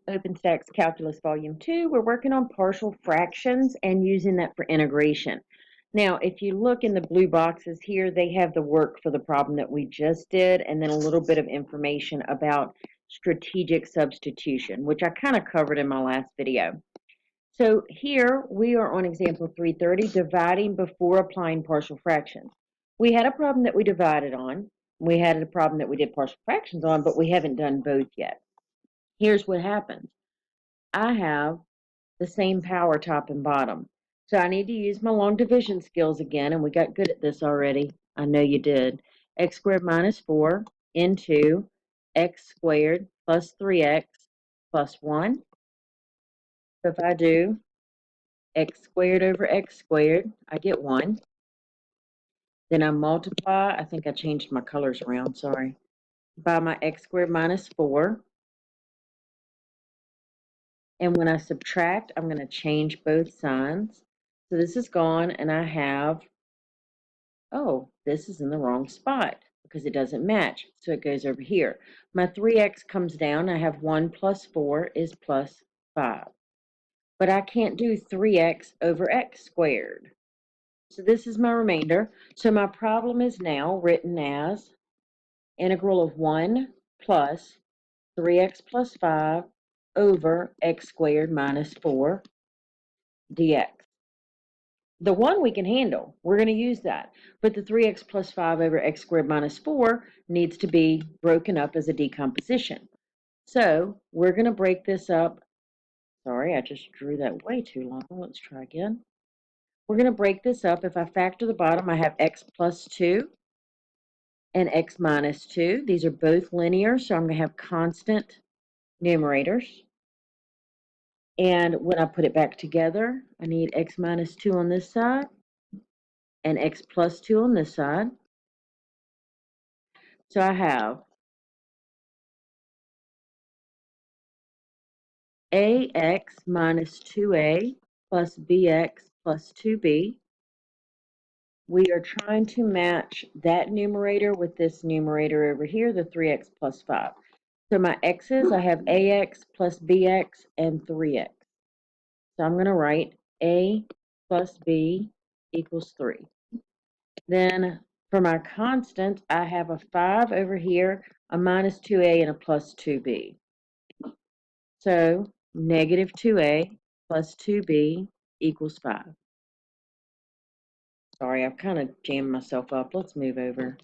OpenStax Calculus Volume 2. We're working on partial fractions and using that for integration. Now, if you look in the blue boxes here, they have the work for the problem that we just did, and then a little bit of information about strategic substitution, which I kind of covered in my last video. So here we are on example 330, dividing before applying partial fractions. We had a problem that we divided on. We had a problem that we did partial fractions on, but we haven't done both yet. Here's what happens. I have the same power top and bottom. So I need to use my long division skills again, and we got good at this already. I know you did. X squared minus 4 into x squared plus 3x plus 1. So if I do x squared over x squared, I get 1. Then I multiply, I think I changed my colors around, sorry, by my x squared minus 4. And when I subtract, I'm going to change both signs. So this is gone, and I have, oh, this is in the wrong spot because it doesn't match. So it goes over here. My 3x comes down. I have 1 plus 4 is plus 5. But I can't do 3x over x squared. So this is my remainder. So my problem is now written as integral of 1 plus 3x plus 5 over x squared minus 4 dx. The 1 we can handle. We're going to use that. But the 3x plus 5 over x squared minus 4 needs to be broken up as a decomposition. So we're going to break this up. Sorry, I just drew that way too long. Let's try again. We're going to break this up. If I factor the bottom, I have x plus 2 and x minus 2. These are both linear, so I'm going to have constant numerators. And when I put it back together, I need x minus 2 on this side and x plus 2 on this side. So I have ax minus 2a plus bx plus 2b. We are trying to match that numerator with this numerator over here, the 3x plus 5. So my x's, I have ax plus bx and 3x. So I'm going to write a plus b equals 3. Then for my constant, I have a 5 over here, a minus 2a, and a plus 2b. So negative 2a plus 2b equals 5. Sorry, I've kind of jammed myself up. Let's move over.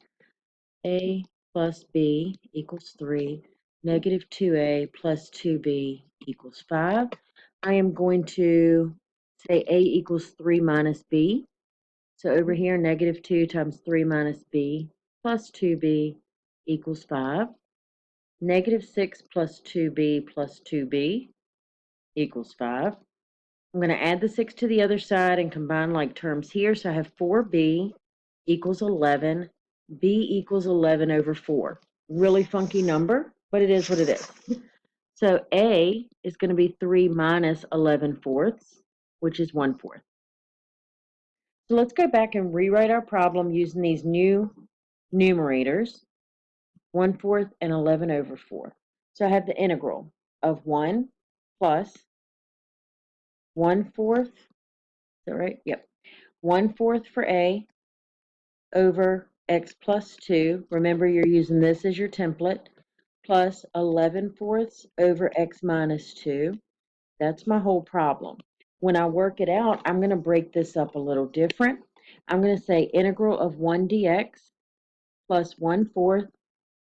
A plus b equals 3. Negative 2a plus 2b equals 5. I am going to say a equals 3 minus b. So over here, negative 2 times 3 minus b plus 2b equals 5. Negative 6 plus 2b plus 2b equals 5. I'm going to add the 6 to the other side and combine like terms here. So I have 4b equals 11. B equals 11 over 4. Really funky number, but it is what it is. So A is going to be 3 minus 11 fourths, which is 1 fourth. So let's go back and rewrite our problem using these new numerators, 1 fourth and 11 over 4. So I have the integral of 1 plus 1 fourth, is that right? Yep. 1 fourth for A over x plus 2. Remember, you're using this as your template. Plus 11 fourths over x minus 2. That's my whole problem. When I work it out, I'm going to break this up a little different. I'm going to say integral of 1 dx plus 1 fourth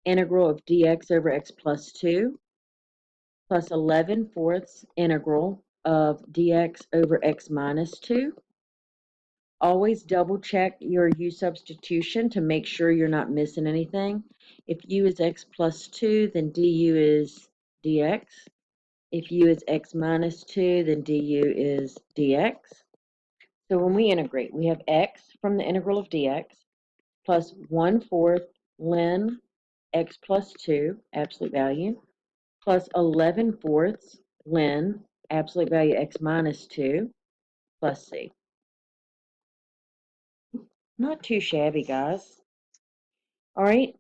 integral of dx over x plus 2 plus 11 fourths integral of dx over x minus 2. Always double check your u substitution to make sure you're not missing anything. If u is x plus 2, then du is dx. If u is x minus 2, then du is dx. So when we integrate, we have x from the integral of dx plus 1 fourth ln x plus 2, absolute value, plus 11 fourths ln absolute value x minus 2 plus c. Not too shabby, guys. All right.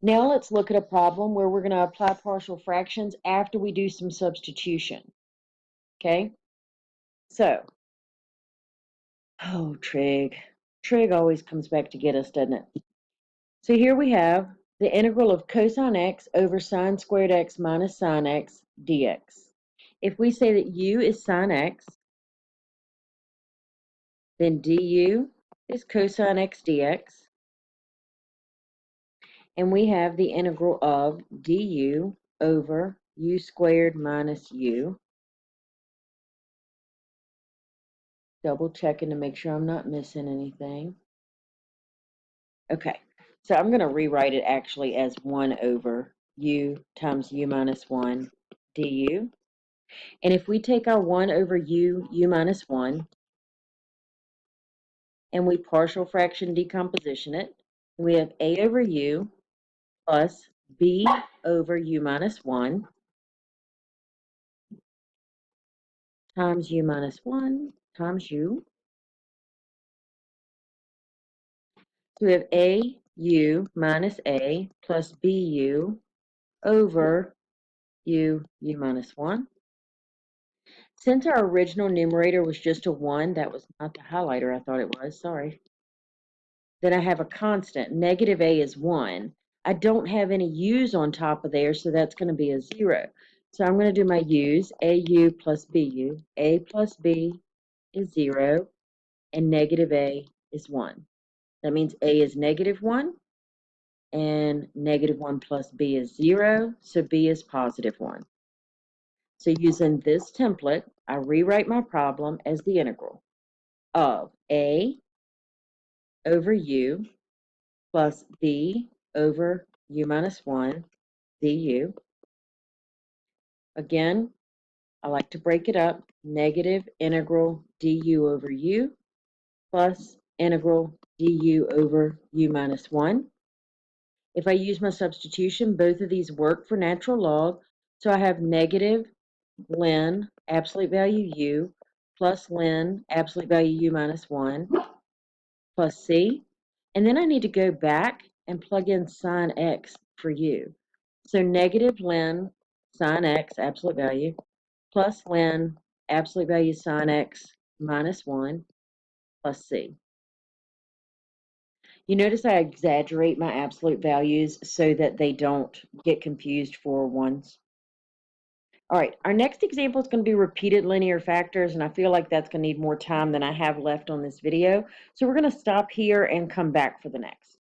Now let's look at a problem where we're going to apply partial fractions after we do some substitution. Okay? So, oh, trig. Trig always comes back to get us, doesn't it? So here we have the integral of cosine x over sine squared x minus sine x dx. If we say that u is sine x, then du is cosine x dx. And we have the integral of du over u squared minus u. Double checking to make sure I'm not missing anything. Okay, so I'm going to rewrite it actually as 1 over u times u minus 1 du. And if we take our 1 over u minus 1, and we partial fraction decomposition it, we have a over u plus b over u minus 1 times u minus 1 times u. So we have a u minus a plus bu over u minus 1. Since our original numerator was just a 1, that was not the highlighter I thought it was, sorry. Then I have a constant. Negative a is 1. I don't have any u's on top of there, so that's going to be a 0. So I'm going to do my u's, au plus bu. A plus b is 0, and negative a is 1. That means a is negative 1, and negative 1 plus b is 0, so b is positive 1. So using this template, I rewrite my problem as the integral of a over u plus b over u minus 1 du. Again, I like to break it up. Negative integral du over u plus integral du over u minus 1. If I use my substitution, both of these work for natural log. So I have negative ln absolute value u plus ln absolute value u minus 1 plus c. And then I need to go back and plug in sine x for u. So negative ln sine x absolute value plus ln absolute value sine x minus 1 plus c. You notice I exaggerate my absolute values so that they don't get confused for ones. All right, our next example is going to be repeated linear factors, and I feel like that's going to need more time than I have left on this video. So we're going to stop here and come back for the next.